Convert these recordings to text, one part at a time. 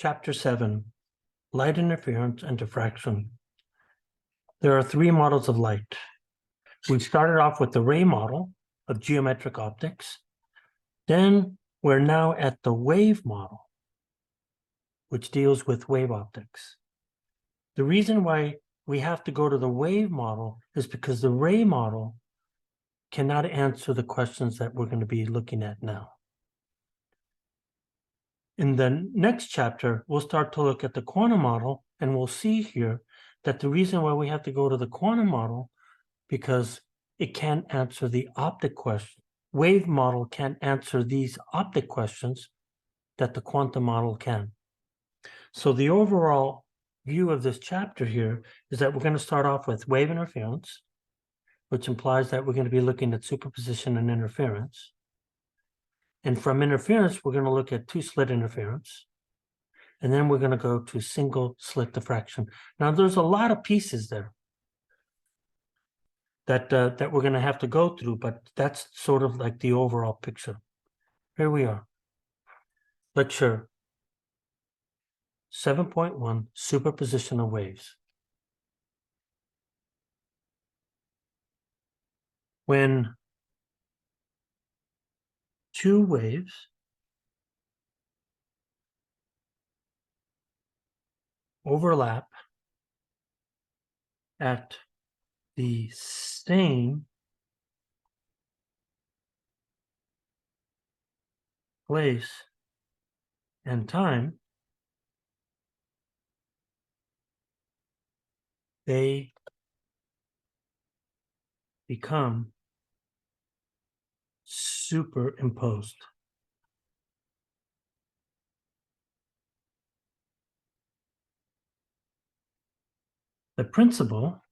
Chapter 7, Light Interference and Diffraction. There are three models of light. We started off with the ray model of geometric optics. Then we're now at the wave model, which deals with wave optics. The reason why we have to go to the wave model is because the ray model cannot answer the questions that we're going to be looking at now. In the next chapter, we'll start to look at the quantum model, and we'll see here that the reason why we have to go to the quantum model because it can't answer the optic question. Wave model can't answer these optic questions that the quantum model can. So the overall view of this chapter here is that we're going to start off with wave interference, which implies that we're going to be looking at superposition and interference. And from interference, we're going to look at two-slit interference. And then we're going to go to single-slit diffraction. Now, there's a lot of pieces there that we're going to have to go through, but that's sort of like the overall picture. Here we are. Lecture 7.1, Superposition of Waves. When two waves overlap at the same place and time, they become superimposed. The principle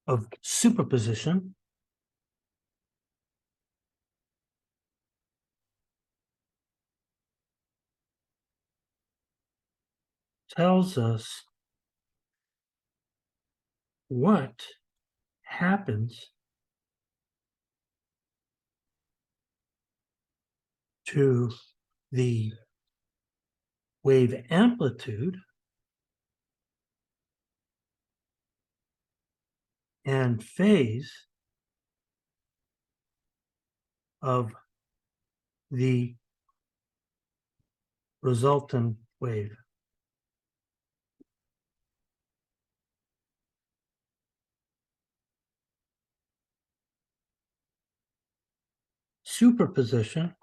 of superposition tells us what happens to the wave amplitude and phase of the resultant wave. Superposition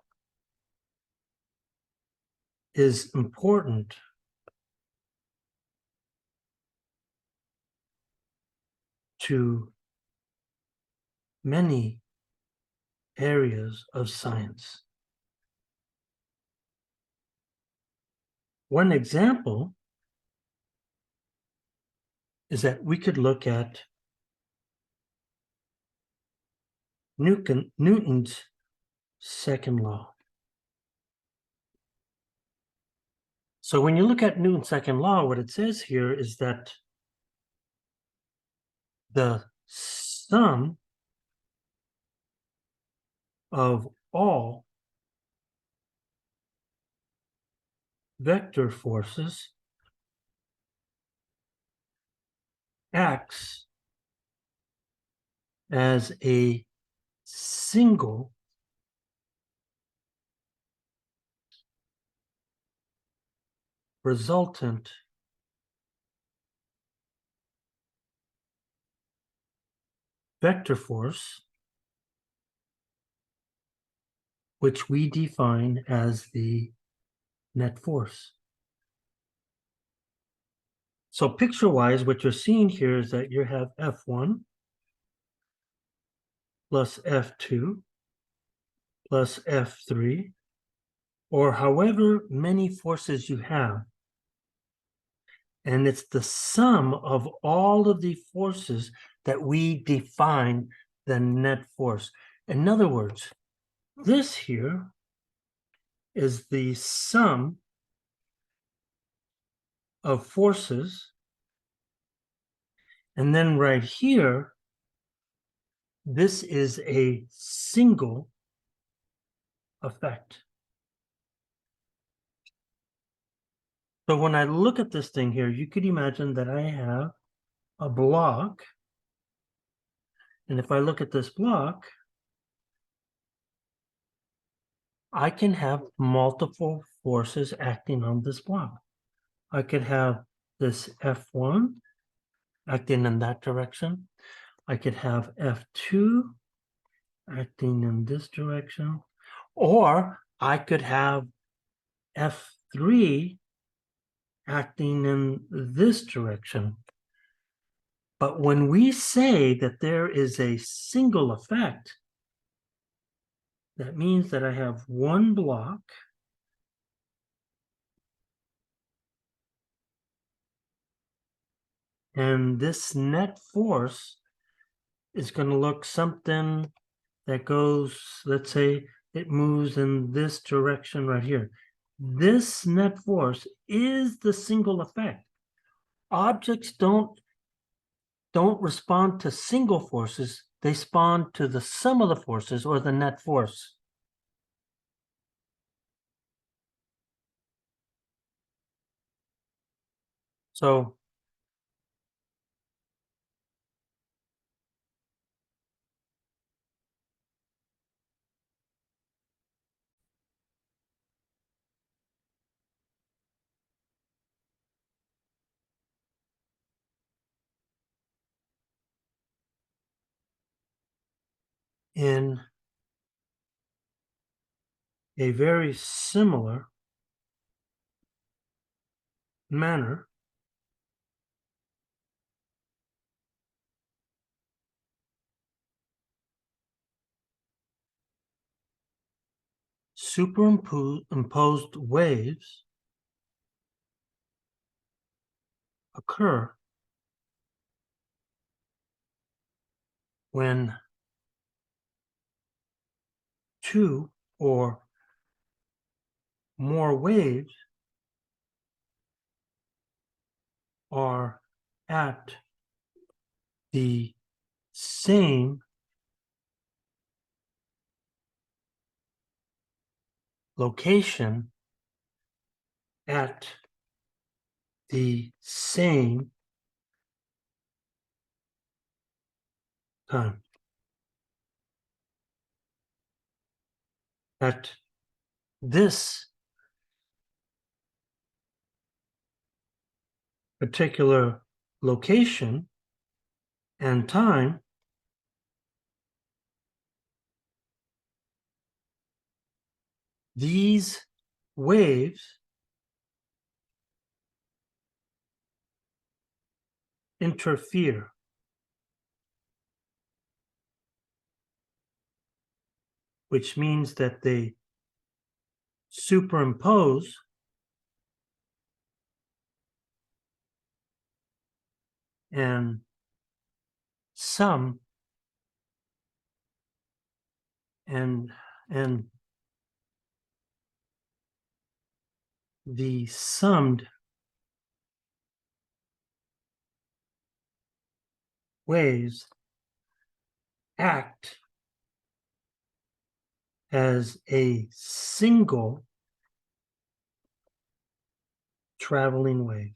is important to many areas of science. One example is that we could look at Newton's second law. So when you look at Newton's second law, what it says here is that the sum of all vector forces acts as a single resultant vector force, which we define as the net force. So picture-wise, what you're seeing here is that you have F1 plus F2 plus F3, or however many forces you have. And it's the sum of all of the forces that we define the net force. In other words, this here is the sum of forces. And then right here, this is a single effect. So when I look at this thing here, you could imagine that I have a block. And if I look at this block, I can have multiple forces acting on this block. I could have this F1 acting in that direction. I could have F2 acting in this direction. Or I could have F3 acting in this direction. But when we say that there is a single effect, that means that I have one block and this net force is going to look something that goes, let's say it moves in this direction right here. This net force is the single effect. Objects don't respond to single forces, they respond to the sum of the forces or the net force. So in a very similar manner, superimposed waves occur when two or more waves are at the same location at the same time. At this particular location and time, these waves interfere, which means that they superimpose and sum and the summed waves act as a single traveling wave.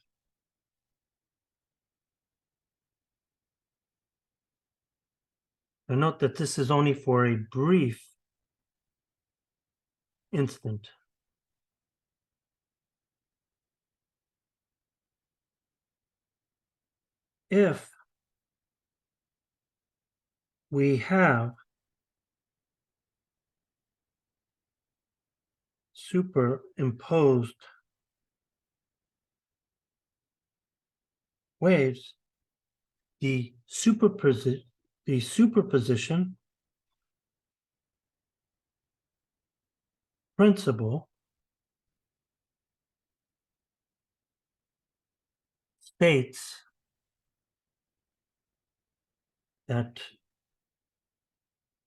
Now note that this is only for a brief instant. If we have superimposed waves, the superposition principle states that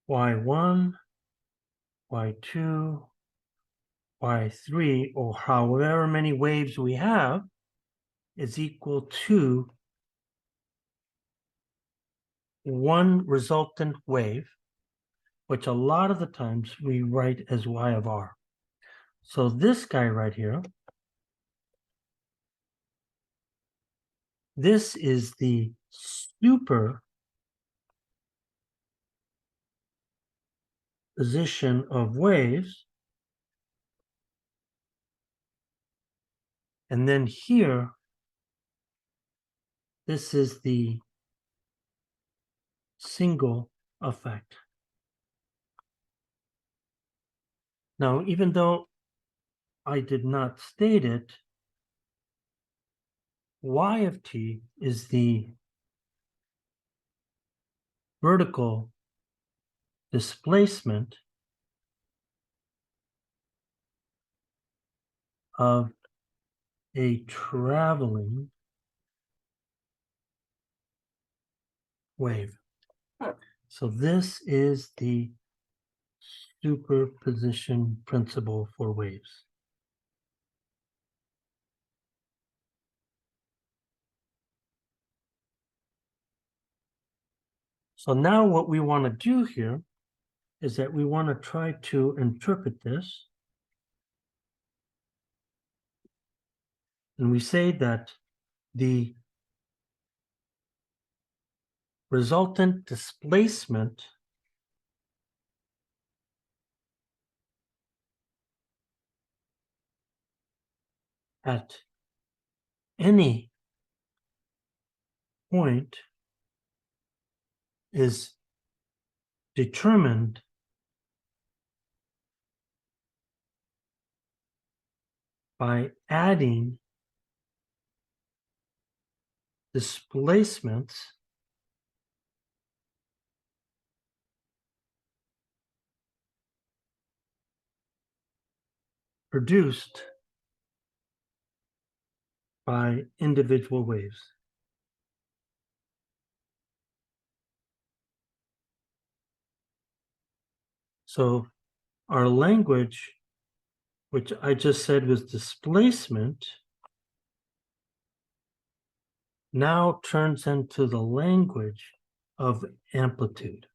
y1, y2, y3, or however many waves we have, is equal to one resultant wave which a lot of the times we write as y of r. So this guy right here, this is the superposition of waves. And then here, this is the single effect. Now, even though I did not state it, y of t is the vertical displacement of a traveling wave. So this is the superposition principle for waves. So now what we want to do here is that we want to try to interpret this. And we say that the resultant displacement at any point is determined by adding displacements produced by individual waves. So our language, which I just said was displacement, now turns into the language of amplitude.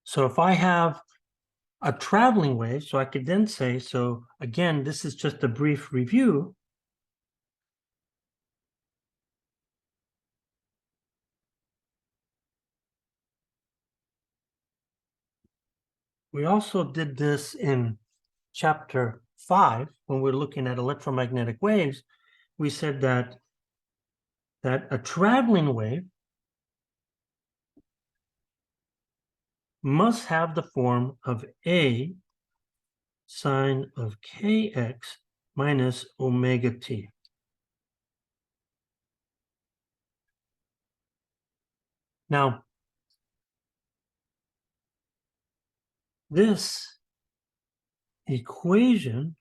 So if I have a traveling wave, so I could then say, so again, this is just a brief review. We also did this in chapter 5 when we're looking at electromagnetic waves. We said that a traveling wave must have the form of a sine of kx minus omega t. Now, this equation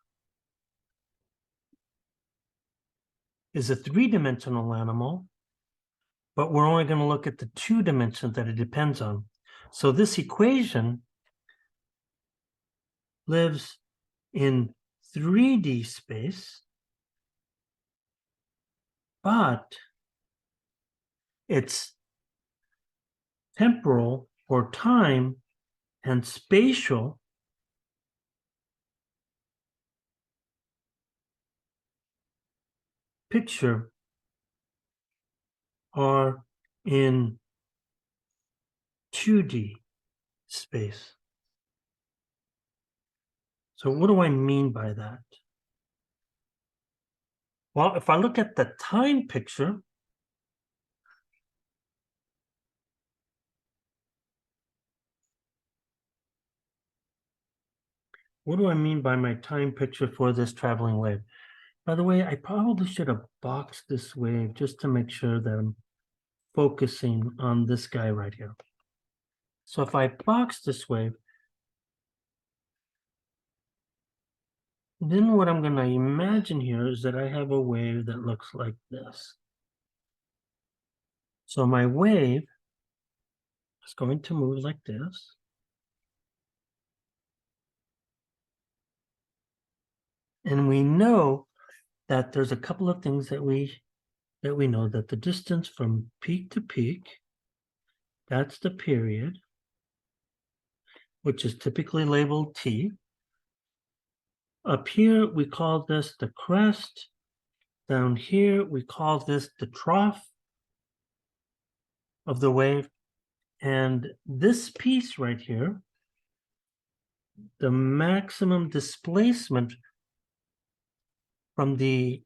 is a three-dimensional animal, but we're only going to look at the two dimensions that it depends on. So this equation lives in 3D space, but its temporal or time and spatial picture are in 2D space. So what do I mean by that? Well, if I look at the time picture, what do I mean by my time picture for this traveling wave? By the way, I probably should have boxed this wave just to make sure that I'm focusing on this guy right here. So if I box this wave, then what I'm going to imagine here is that I have a wave that looks like this. So my wave is going to move like this. And we know that there's a couple of things that we know, that the distance from peak to peak, that's the period, which is typically labeled t. Up here, we call this the crest. Down here, we call this the trough of the wave. And this piece right here, the maximum displacement from the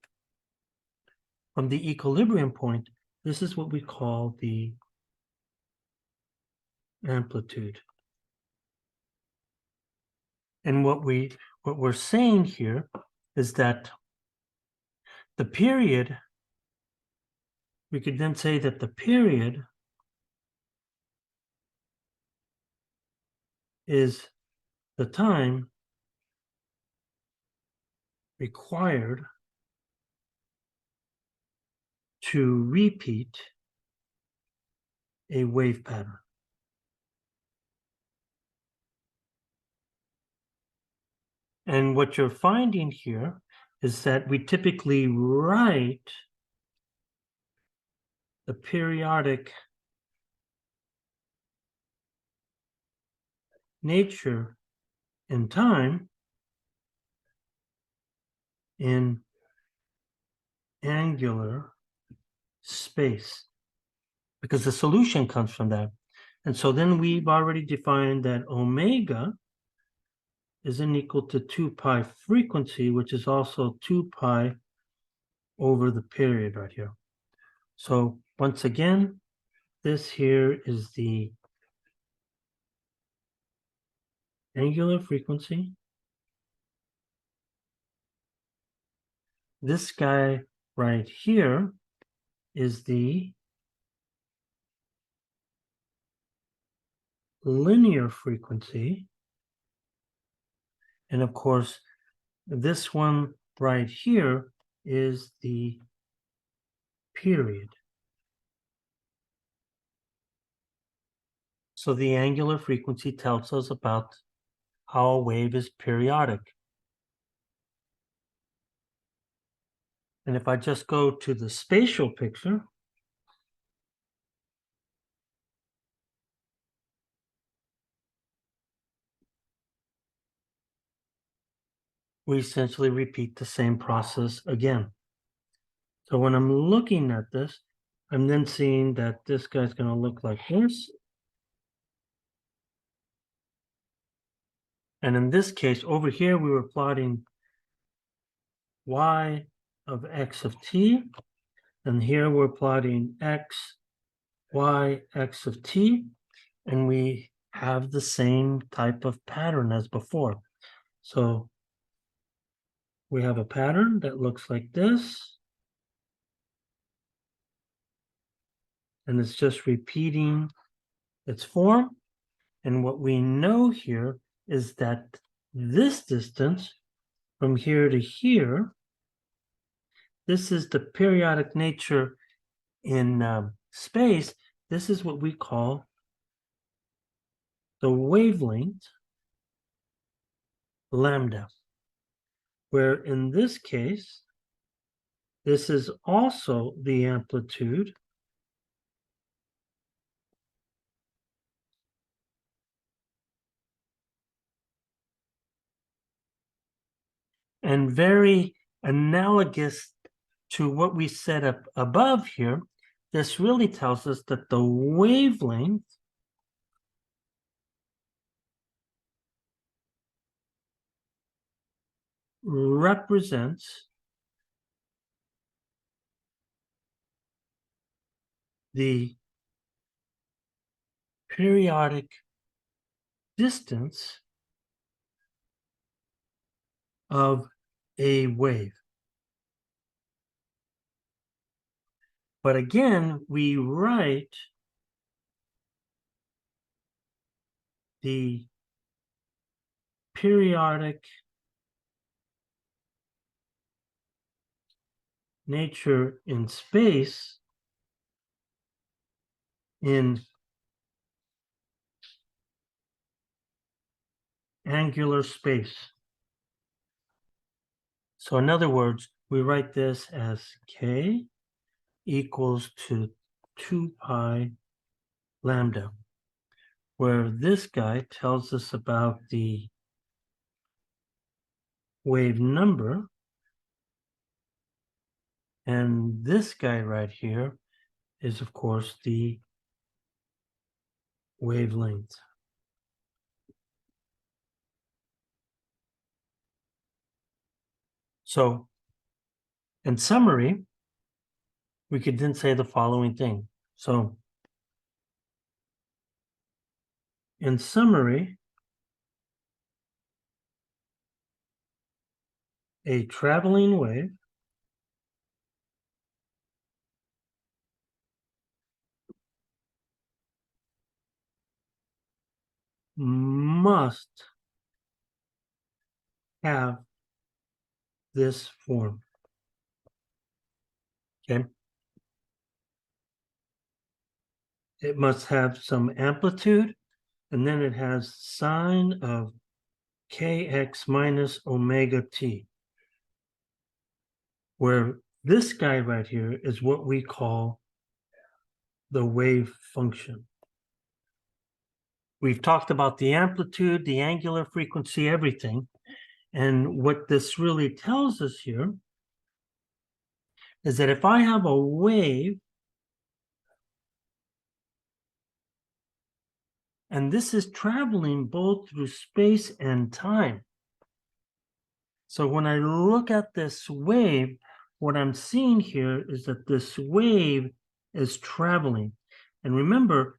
equilibrium point, this is what we call the amplitude. And what we're saying here is that the period, we could then say that the period is the time required to repeat a wave pattern. And what you're finding here is that we typically write the periodic nature in time in angular space, because the solution comes from that. And so then we've already defined that omega is equal to 2 pi frequency, which is also 2 pi over the period right here. So once again, this here is the angular frequency. This guy right here is the linear frequency. And of course, this one right here is the period. So the angular frequency tells us about how a wave is periodic. And if I just go to the spatial picture, we essentially repeat the same process again. So when I'm looking at this, I'm then seeing that this guy's going to look like this. And in this case, over here, we were plotting y of x of t. And here we're plotting x, y, x of t. And we have the same type of pattern as before. So we have a pattern that looks like this. And it's just repeating its form. And what we know here is that this distance from here to here, this is the periodic nature in space. This is what we call the wavelength lambda, where in this case, this is also the amplitude. And very analogous to what we set up above here, this really tells us that the wavelength represents the periodic distance of a wave. But again, we write the periodic nature in space in angular space. So in other words, we write this as k equals to 2 pi lambda, where this guy tells us about the wave number, and this guy right here is, of course, the wavelength. So, in summary, we could then say the following thing. So, in summary, a traveling wave must have this form. Okay. It must have some amplitude, and then it has sine of kx minus omega t, where this guy right here is what we call the wave function. We've talked about the amplitude, the angular frequency, everything. And what this really tells us here is that if I have a wave, and this is traveling both through space and time. So when I look at this wave, what I'm seeing here is that this wave is traveling. And remember,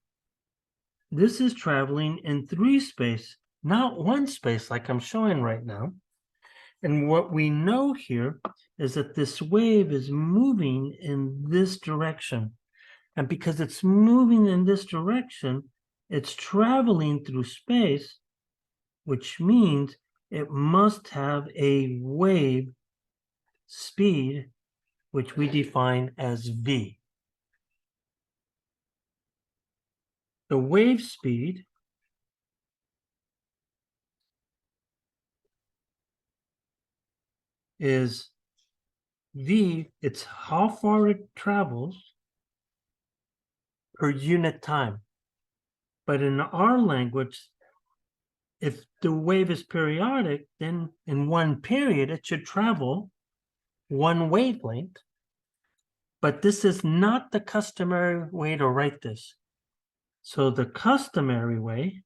this is traveling in 3 space, not 1 space like I'm showing right now. And what we know here is that this wave is moving in this direction. And because it's moving in this direction, it's traveling through space, which means it must have a wave speed, which we define as v. The wave speed is v, it's how far it travels per unit time. But in our language, if the wave is periodic, then in one period, it should travel one wavelength. But this is not the customary way to write this. So the customary way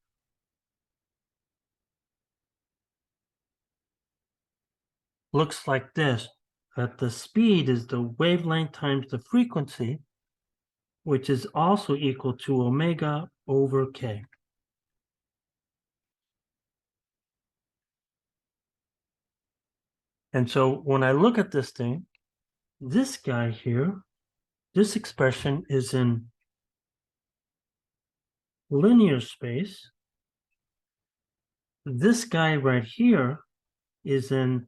looks like this, that the speed is the wavelength times the frequency, which is also equal to omega over k. And so when I look at this thing, this guy here, this expression is in linear space. This guy right here is in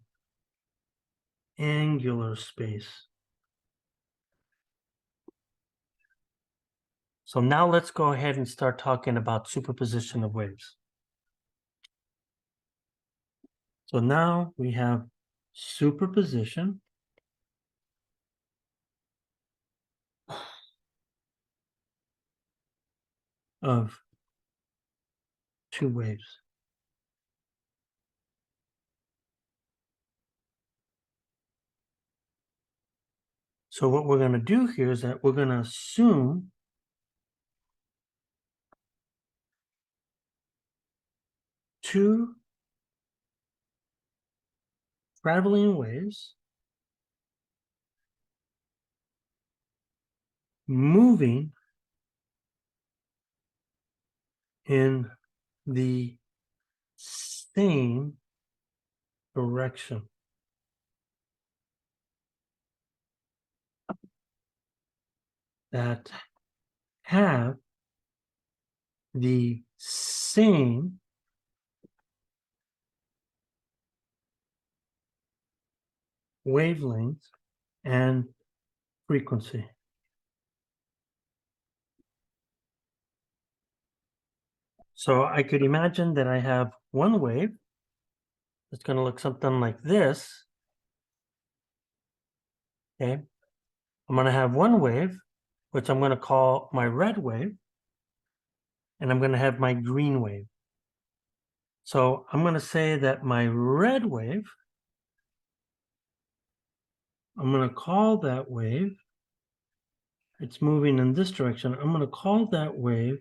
angular space. So now let's go ahead and start talking about superposition of waves. So now we have superposition of 2 waves. So what we're going to do here is that we're going to assume two traveling waves moving in the same direction. That have the same wavelength and frequency. So I could imagine that I have one wave that's going to look something like this. Okay, I'm going to have one wave, which I'm going to call my red wave, and I'm going to have my green wave. So I'm going to say that my red wave, I'm going to call that wave, it's moving in this direction, I'm going to call that wave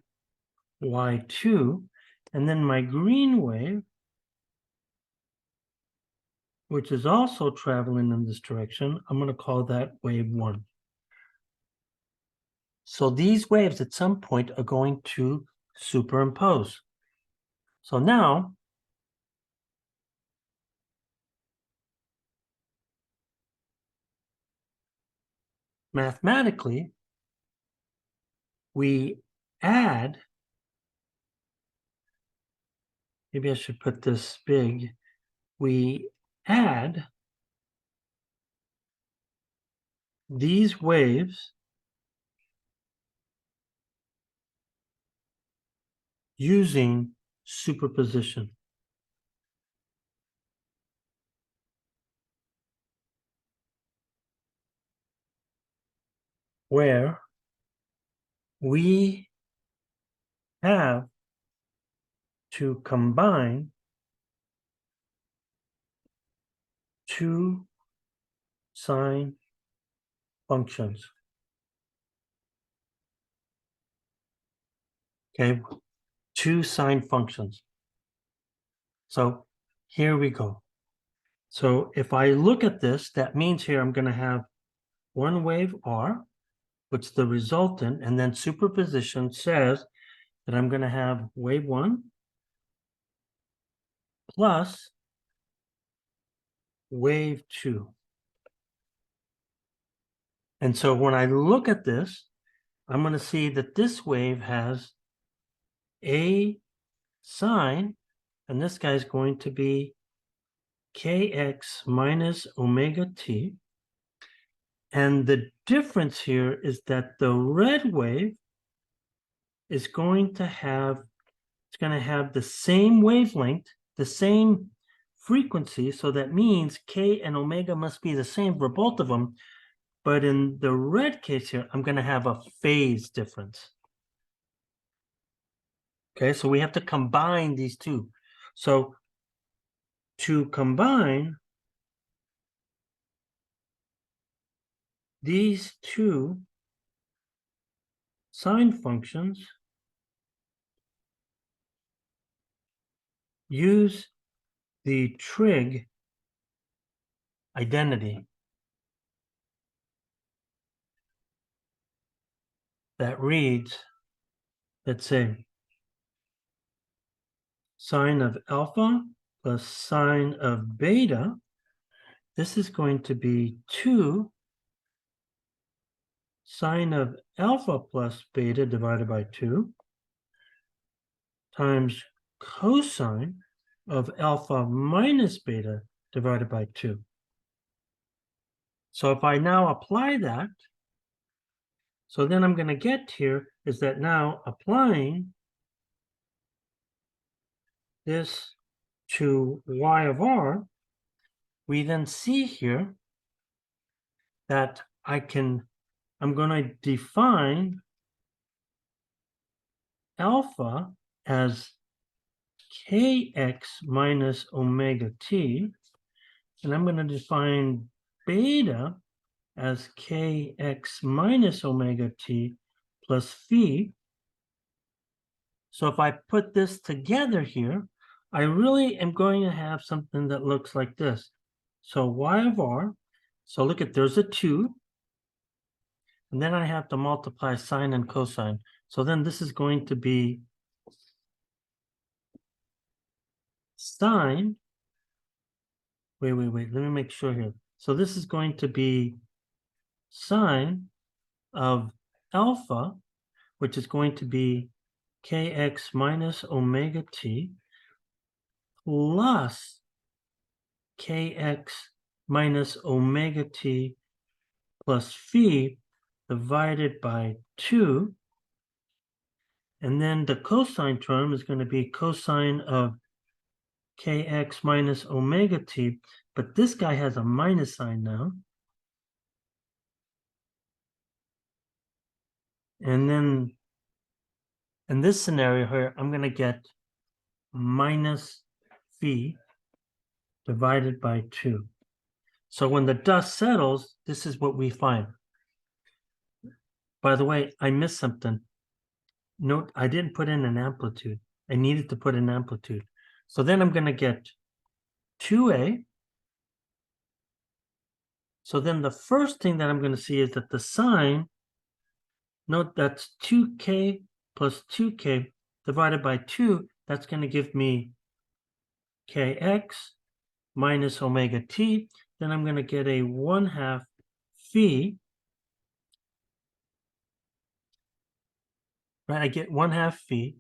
y2, and then my green wave, which is also traveling in this direction, I'm going to call that wave 1. So these waves at some point are going to superimpose. So now, mathematically, we add, maybe I should put this big, we add these waves using superposition. Where we have to combine two sine functions. Okay, two sine functions. So here we go. So if I look at this, that means here I'm going to have one wave R, which is the resultant, and then superposition says that I'm going to have wave 1 plus wave 2. And so when I look at this, I'm going to see that this wave has a sine, and this guy is going to be kx minus omega t. And the difference here is that the red wave is going to have, it's going to have the same wavelength, the same frequency. So that means k and omega must be the same for both of them. But in the red case here, I'm going to have a phase difference. Okay, so we have to combine these two. So to combine these two sine functions, use the trig identity that reads, let's say, sine of alpha plus sine of beta. This is going to be 2 sine of alpha plus beta divided by 2 times cosine of alpha minus beta divided by 2. So if I now apply that, so then I'm going to get here is that now applying this to y of r, we then see here that I'm going to define alpha as kx minus omega t, and I'm going to define beta as kx minus omega t plus phi. So if I put this together here, I really am going to have something that looks like this. So y of r, so look at, there's a 2, and then I have to multiply sine and cosine. So then this is going to be sine, wait, let me make sure here. So this is going to be sine of alpha, which is going to be kx minus omega t plus kx minus omega t plus phi divided by 2. And then the cosine term is going to be cosine of kx minus omega t, but this guy has a minus sign now. And then in this scenario here, I'm going to get minus phi divided by 2. So when the dust settles, this is what we find. By the way, I missed something. Note, I didn't put in an amplitude. I needed to put an amplitude. So then I'm going to get 2a. So then the first thing that I'm going to see is that the sine, note that's 2k plus 2k divided by 2. That's going to give me kx minus omega t. Then I'm going to get a 1/2 phi. Right, I get 1/2 phi.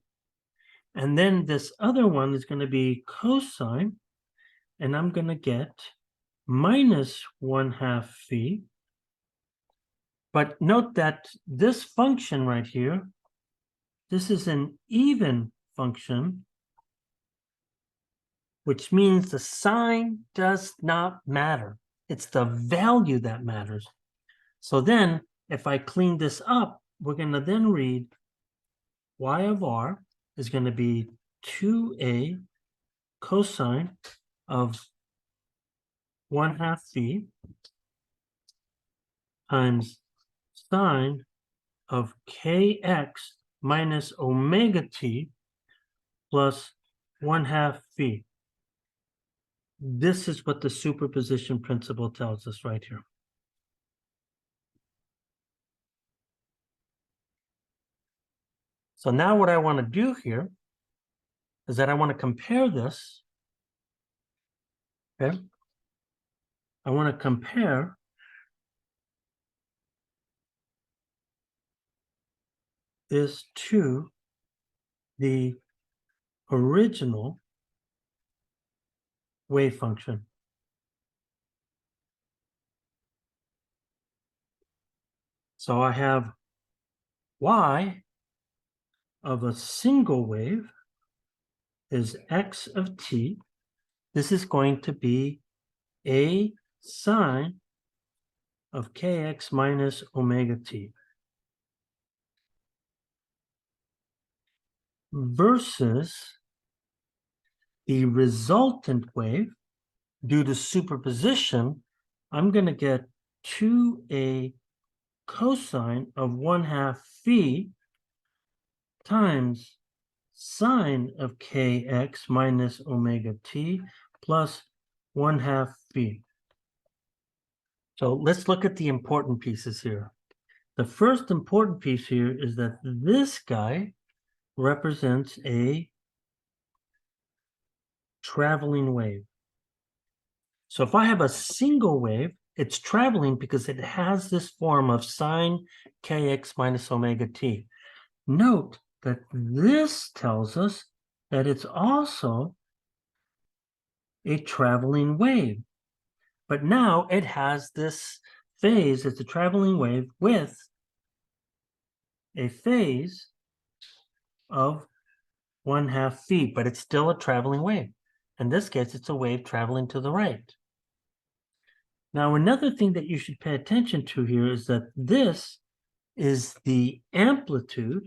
And then this other one is going to be cosine. And I'm going to get minus 1/2 phi. But note that this function right here, this is an even function, which means the sign does not matter. It's the value that matters. So then, if I clean this up, we're going to then read y of r is going to be 2a cosine of 1/2 phi times sine of kx minus omega t plus 1/2 phi. This is what the superposition principle tells us right here. So now what I want to do here is that I want to compare this. Okay. I want to compare this to the original wave function. So I have y of a single wave is x of t. This is going to be a sine of kx minus omega t versus the resultant wave. Due to superposition, I'm going to get 2a cosine of 1/2 phi times sine of kx minus omega t plus 1/2 phi. So let's look at the important pieces here. The first important piece here is that this guy represents a traveling wave. So if I have a single wave, it's traveling because it has this form of sine kx minus omega t. Note that this tells us that it's also a traveling wave. But now it has this phase, it's a traveling wave with a phase of 1/2 phi, but it's still a traveling wave. In this case, it's a wave traveling to the right. Now, another thing that you should pay attention to here is that this is the amplitude.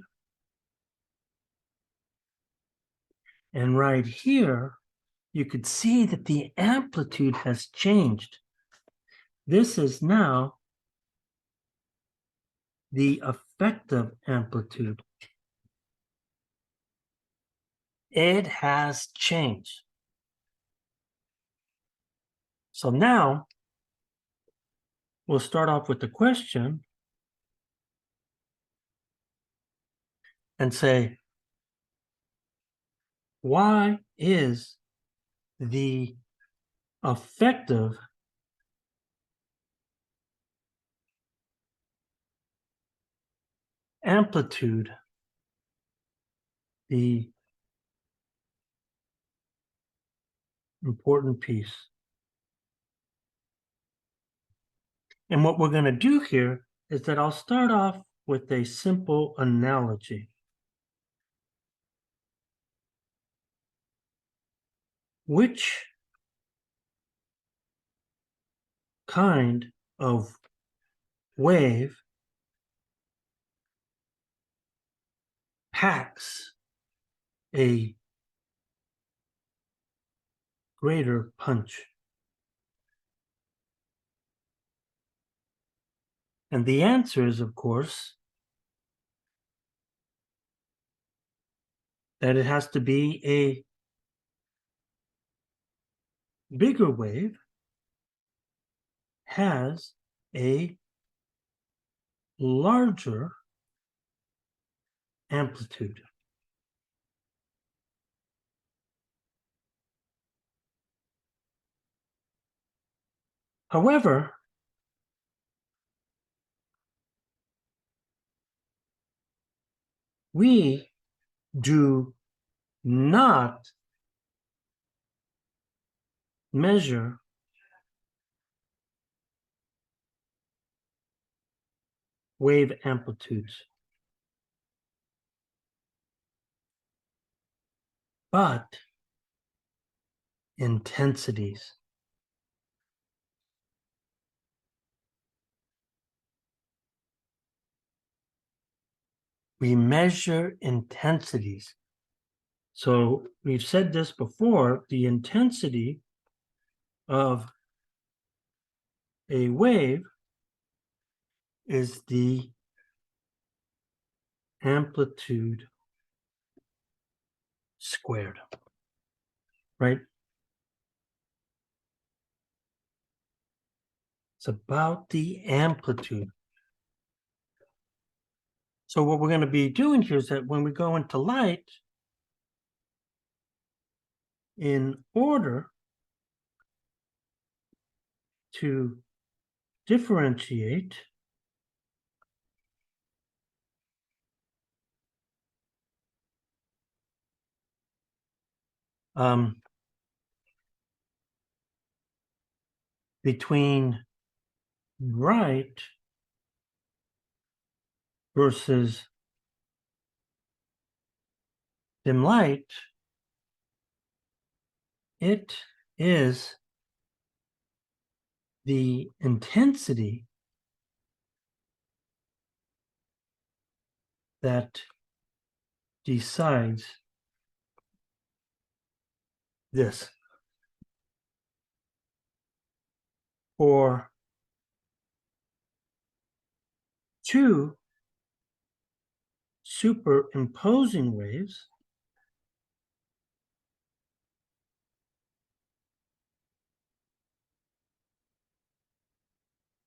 And right here, you could see that the amplitude has changed. This is now the effective amplitude. It has changed. So now, we'll start off with the question and say, why is the effective amplitude the important piece? And what we're going to do here is that I'll start off with a simple analogy. Which kind of wave packs a greater punch? And the answer is, of course, that it has to be a bigger wave has a larger amplitude. However, we do not measure wave amplitudes, but intensities. We measure intensities. So we've said this before, the intensity of a wave is the amplitude squared, right? It's about the amplitude. So what we're going to be doing here is that when we go into light, in order to differentiate between bright versus dim light, it is the intensity that decides this. For two superimposing waves,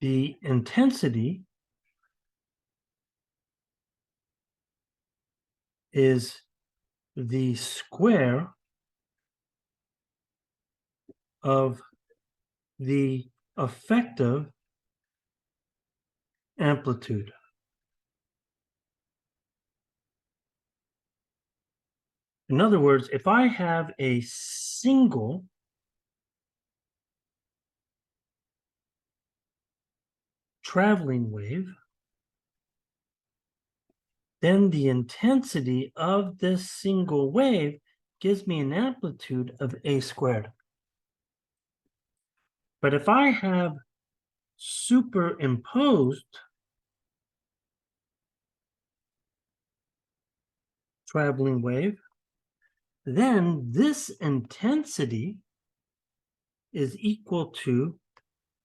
the intensity is the square of the effective amplitude. In other words, if I have a single traveling wave, then the intensity of this single wave gives me an amplitude of a squared. But if I have superimposed traveling wave, then this intensity is equal to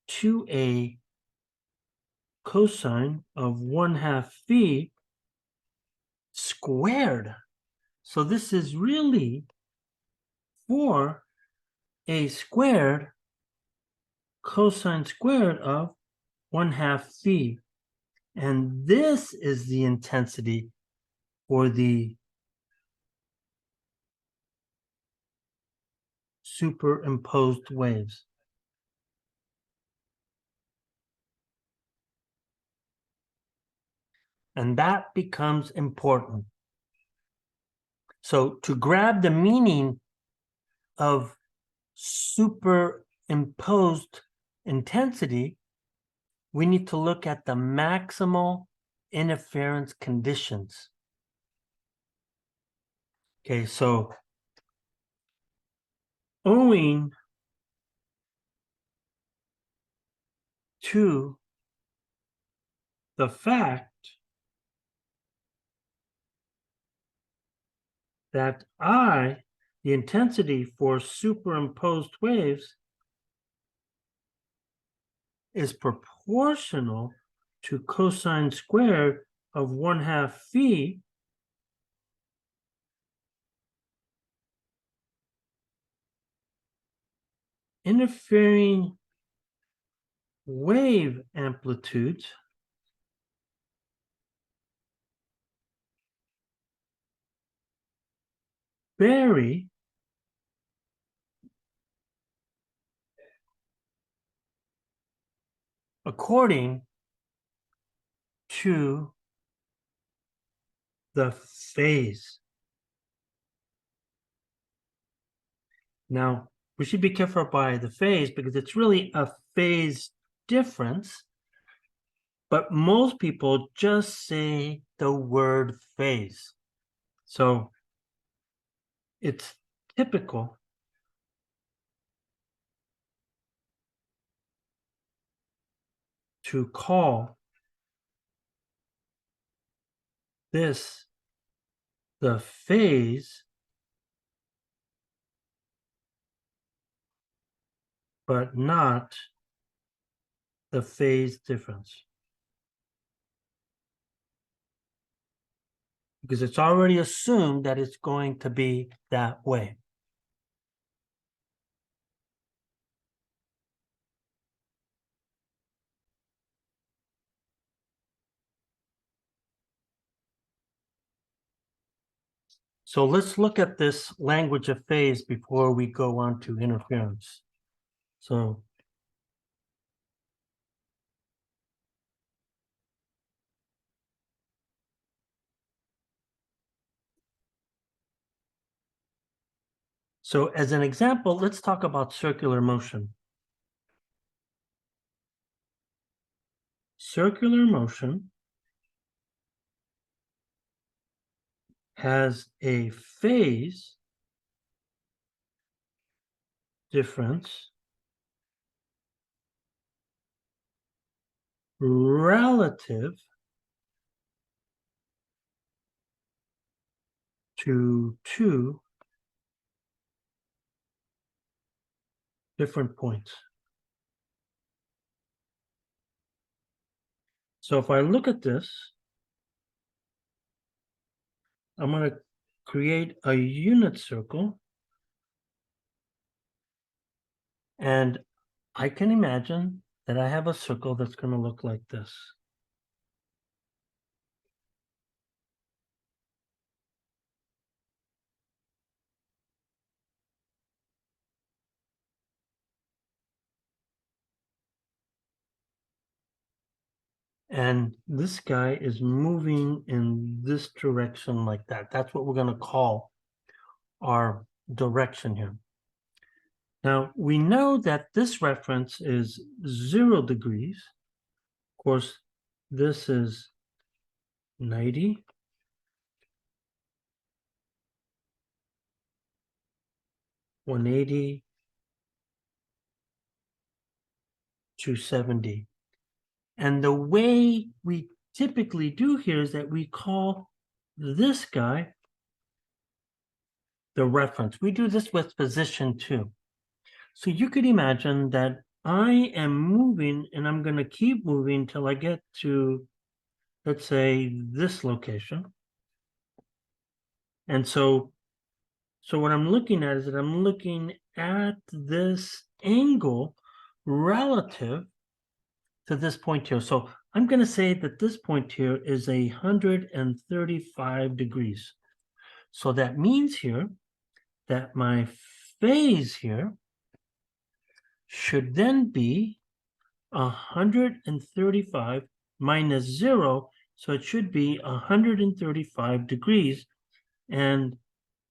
2a cosine of 1/2 phi squared. So this is really 4a squared cosine squared of 1/2 phi. And this is the intensity for the superimposed waves. And that becomes important. So to grab the meaning of superimposed intensity, we need to look at the maximal interference conditions. Okay, so owing to the fact that I, the intensity for superimposed waves, is proportional to cosine squared of 1/2 phi interfering wave amplitudes vary according to the phase. Now, we should be careful by the phase because it's really a phase difference, but most people just say the word phase. So it's typical to call this the phase, but not the phase difference. Because it's already assumed that it's going to be that way. So let's look at this language of phase before we go on to interference. So as an example, let's talk about circular motion. Circular motion has a phase difference relative to two different points. So if I look at this, I'm going to create a unit circle, and I can imagine that I have a circle that's going to look like this. And this guy is moving in this direction like that. That's what we're going to call our direction here. Now, we know that this reference is 0 degrees. Of course, this is 90. 180, 270. And the way we typically do here is that we call this guy the reference. We do this with position too. So you could imagine that I am moving and I'm going to keep moving till I get to, let's say, this location. And so what I'm looking at is that I'm looking at this angle relative to this point here. So I'm going to say that this point here is 135 degrees. So that means here that my phase here should then be 135 minus 0. So it should be 135 degrees. And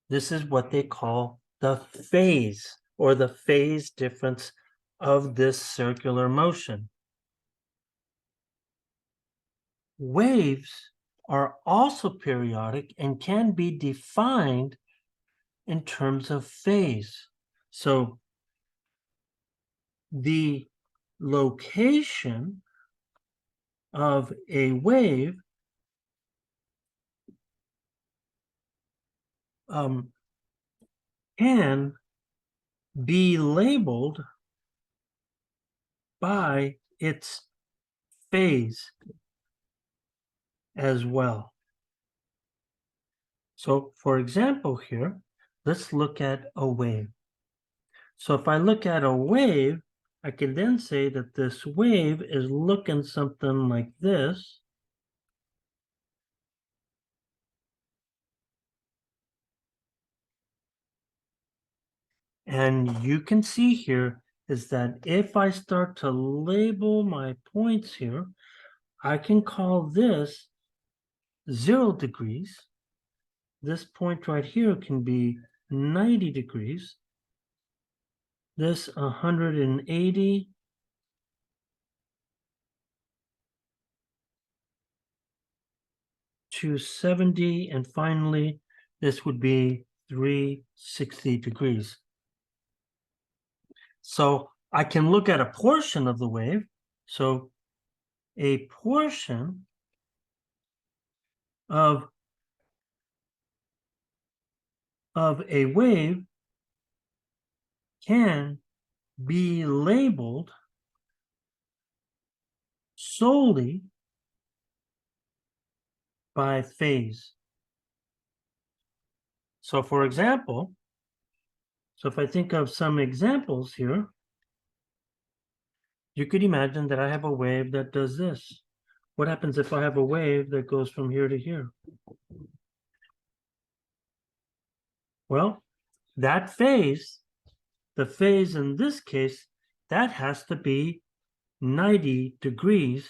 this is what they call the phase, or the phase difference of this circular motion. Waves are also periodic and can be defined in terms of phase. So the location of a wave can be labeled by its phase as well. So for example here, let's look at a wave. So if I look at a wave, I can then say that this wave is looking something like this. And you can see here is that if I start to label my points here, I can call this 0 degrees. This point right here can be 90 degrees. This 180. To 70, and finally, this would be 360 degrees. So I can look at a portion of the wave. So a portion of a wave can be labeled solely by phase. So for example, so if I think of some examples here, you could imagine that I have a wave that does this. What happens if I have a wave that goes from here to here? Well, that phase, the phase in this case, that has to be 90 degrees,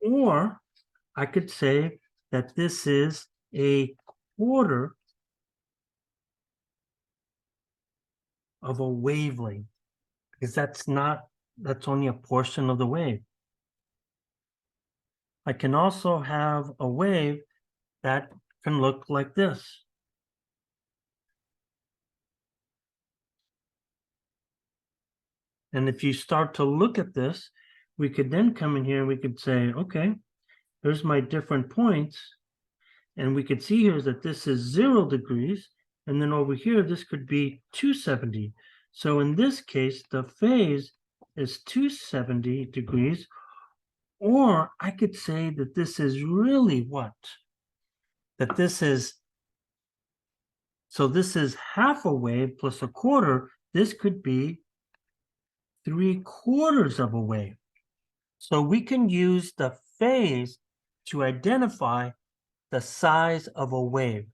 or I could say that this is a quarter of a wavelength, because that's only a portion of the wave. I can also have a wave that can look like this. And if you start to look at this, we could then come in here and we could say, okay, here's my different points. And we could see here that this is 0 degrees. And then over here, this could be 270. So in this case, the phase is 270 degrees. Or I could say that this is really what? That this is, so this is half a wave plus a quarter. This could be 3/4 of a wave. So we can use the phase to identify the size of a wave.